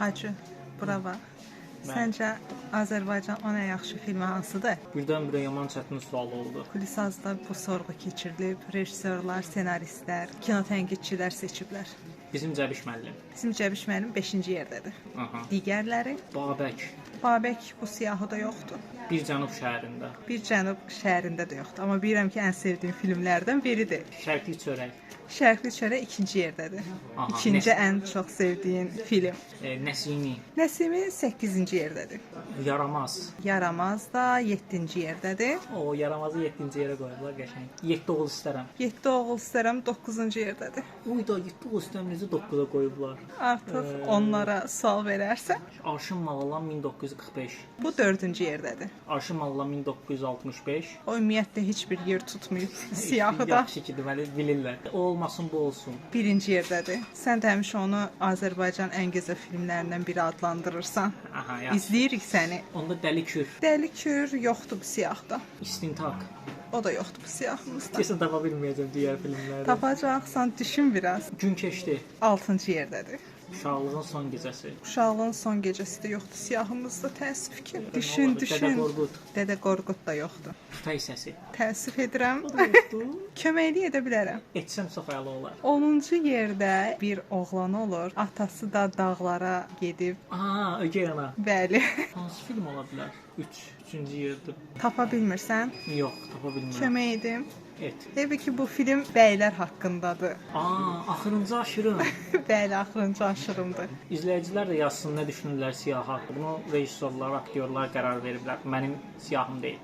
Hacı, bura bax. Səncə Azərbaycan ən yaxşı filmi hansıdır? Birdən-birə yaman çətin sual oldu. Kulisazda bu sorğu keçirilib, rejissorlar, ssenaristlər, kino tənqidçilər seçiblər. Bizim Cəbiş müəllim. Bizim Cəbiş müəllim 5-ci yerdədir. Aha. Digərləri Babək. Babək bu siyahıda yoxdur. Bir cənub şəhərində. Bir cənub şəhərində də yoxdur. Amma bilirəm ki, ən sevdiyim filmlərdən biridir. Şərqli çörək. Şərqli çörək 2-ci yerdədir. Aha, İkinci ən çox sevdiyim film. Nəsimi. Nəsimi 8-ci yerdədir. Yaramaz. Yaramaz da 7-ci yerdədir. O yaramazı 7-ci yerə qoyublar qəşəng. 7 oğul istərəm. 7 oğul istərəm 9-cu yerdədir. Uy da 7 oğul istərəm necə 9-a qoyublar. Artıq onlara sual verərsən, Arşın Malalan 1945. bu 4-cü yerdədir. Arşın Malalan 1965. O ümumiyyətlə heç bir yer tutmayıb siyahıda. Yaxşı ki, deməli bilirlər. O olmasın, bu olsun. 1-ci yerdədir. Sən də həmişə onu Azərbaycan ən gözəl filmlərindən biri adlandırırsan. Aha, yaxşı. İzləyirik səni. Onda Dəli Kür, Dəli Kür yoxdur bu siyahıda. İstintaq. O da yoxdur bu siyahımızda. Kesin tapa bilməyəcəm digər filmlərdə. Tapacaqsan, düşün biraz. Gün keçdi. 6-cı yerdədir. Uşaqlığın son gecəsi. Uşağın son gecəsi də yoxdur siyahımızda, təəssüf ki. Dədə Düşün, Qorqud, düşün. Dədə Qorqud. Dədə Qorqud da yoxdur. Tutay səsi. Təəssüf edirəm. Yoxdur. Köməklik edə bilərəm. Etsəm çox əla olar. 10-cu yerdə bir oğlan olur. Atası da dağlara gedib. Aa, Ögey ana. Bəli. Hansı film ola bilər? 3-cü yerdə. Tapa bilmirsən? Yox, tapa bilmirəm. Kömək edim. Et. Təbii ki, bu film bəylər haqqındadır. Aa, axırıncı aşırım. Bəli, axırıncı aşırımdır. İzləyicilər də yazsın nə düşünürlər siyah haqqında. Bunu rejissorlar, aktyorlar qərar veriblər. Mənim siyahım deyil.